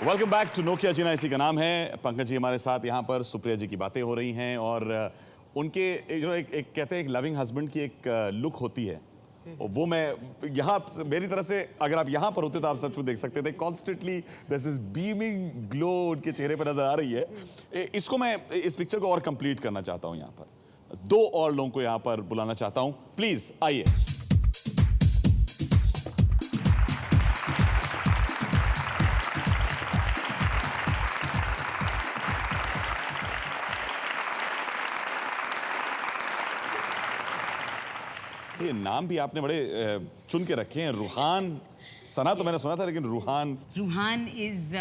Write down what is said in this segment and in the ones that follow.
Welcome back to Nokia जीना इसी का नाम है। पंकज जी हमारे साथ यहाँ पर, सुप्रिया जी की बातें हो रही हैं और उनके जो एक कहते हैं एक लविंग हस्बैंड की एक लुक होती है, वो मैं यहाँ मेरी तरह से अगर आप यहाँ पर होते तो आप सब कुछ देख सकते थे। Constantly this is beaming glow उनके चेहरे पर नजर आ रही है। इसको मैं इस पिक्चर को और कंप्लीट करना चाहता हूँ। यहाँ पर दो और लोगों को यहाँ पर बुलाना चाहता हूँ, प्लीज आइए। तो ये नाम भी आपने बड़े चुन के रखे हैं। रूहान, सना तो मैंने सुना था, लेकिन रूहान इज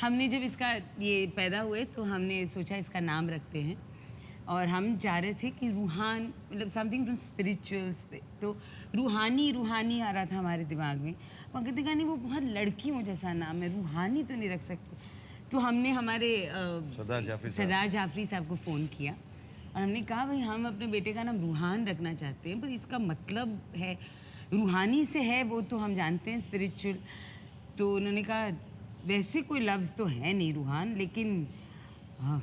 हमने जब इसका ये पैदा हुए तो हमने सोचा इसका नाम रखते हैं, और हम चाह रहे थे कि रूहान मतलब समथिंग फ्रॉम स्पिरिचुअल्स पे, तो रूहानी आ रहा था हमारे दिमाग में। वहाँ कहते नहीं वो बहुत लड़कियों जैसा नाम है, रूहानी तो नहीं रख सकते। तो हमने हमारे सरदार जाफरी साहब को फ़ोन किया और हमने कहा भाई हम अपने बेटे का नाम रूहान रखना चाहते हैं, पर इसका मतलब है रूहानी से है, वो तो हम जानते हैं स्पिरिचुअल। तो उन्होंने कहा वैसे कोई लफ्ज़ तो है नहीं रूहान, लेकिन हाँ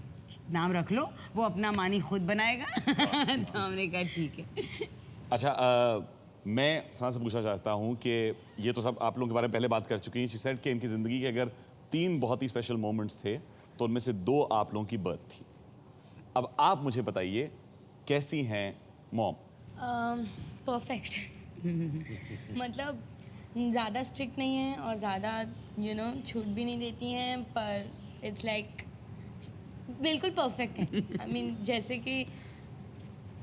नाम रख लो, वो अपना मानी खुद बनाएगा। तो हमने कहा ठीक है। अच्छा, मैं सना से पूछना चाहता हूँ कि ये तो सब आप लोगों के बारे में पहले बात कर चुकी हैं। शी सेड कि इनकी ज़िंदगी के अगर 3 बहुत ही स्पेशल मोमेंट्स थे तो उनमें से 2 आप लोगों की बर्थ थी। अब आप मुझे बताइए कैसी हैं मॉम? परफेक्ट। मतलब ज़्यादा स्ट्रिक्ट नहीं है और ज़्यादा छूट भी नहीं देती हैं, पर इट्स लाइक बिल्कुल परफेक्ट है। आई मीन जैसे कि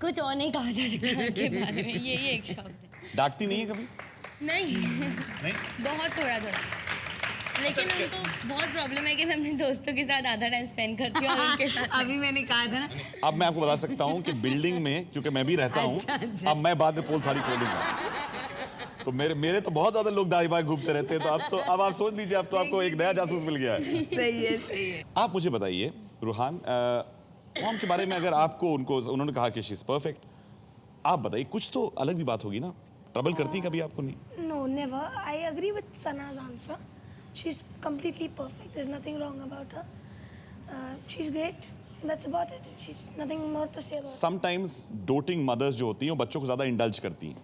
कुछ और नहीं कहा जा सकता उनके बारे में, यही एक शब्द है। डांटती नहीं है कभी? नहीं बहुत थोड़ा, लेकिन उनको बहुत प्रॉब्लम है कि मैं अपने दोस्तों के साथ आधा टाइम स्पेंड करती हूँ और उनके साथ। अभी मैंने कहा था ना। अब मैं आपको बता सकता हूँ कि बिल्डिंग में, क्योंकि मैं भी रहता हूँ, अच्छा। अब मैं बाद में पोल साड़ी खोलूंगा, तो मेरे तो बहुत ज्यादा लोग दाई बाई घूमते रहते हैं। तो अब आप सोच लीजिए, अब तो आपको एक नया जासूस मिल गया है। सही है। आप मुझे बताइए रूहान, मॉम के बारे में, अगर आपको उन्होंने कहा कि शी इज परफेक्ट, आप बताइए कुछ तो अलग भी बात होगी ना? ट्रबल करती कभी आपको? नहीं, no never. I agree with Sana's answer. She's completely perfect. There's nothing wrong about her. She's great. That's about it. She's nothing more to say about. Sometimes doting mothers जो होती हैं वो बच्चों को ज़्यादा indulge करती हैं।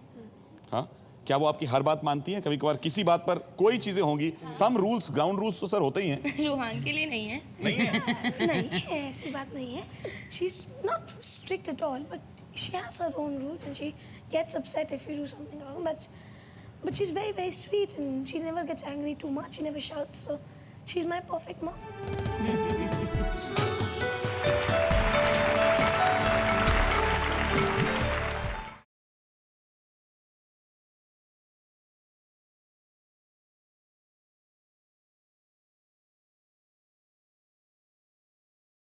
हाँ, क्या वो आपकी हर बात मानती हैं? कभी-कभार किसी बात पर कोई चीज़ें होंगी, some rules, ground rules तो सर होते ही हैं। रूहान के लिए नहीं है। नहीं है? नहीं है, ऐसी बात नहीं है. She's not strict at all, but she has her own rules and she gets upset if you do something wrong. But she's very, very sweet and she never gets angry too much. She never shouts, so she's my perfect mom.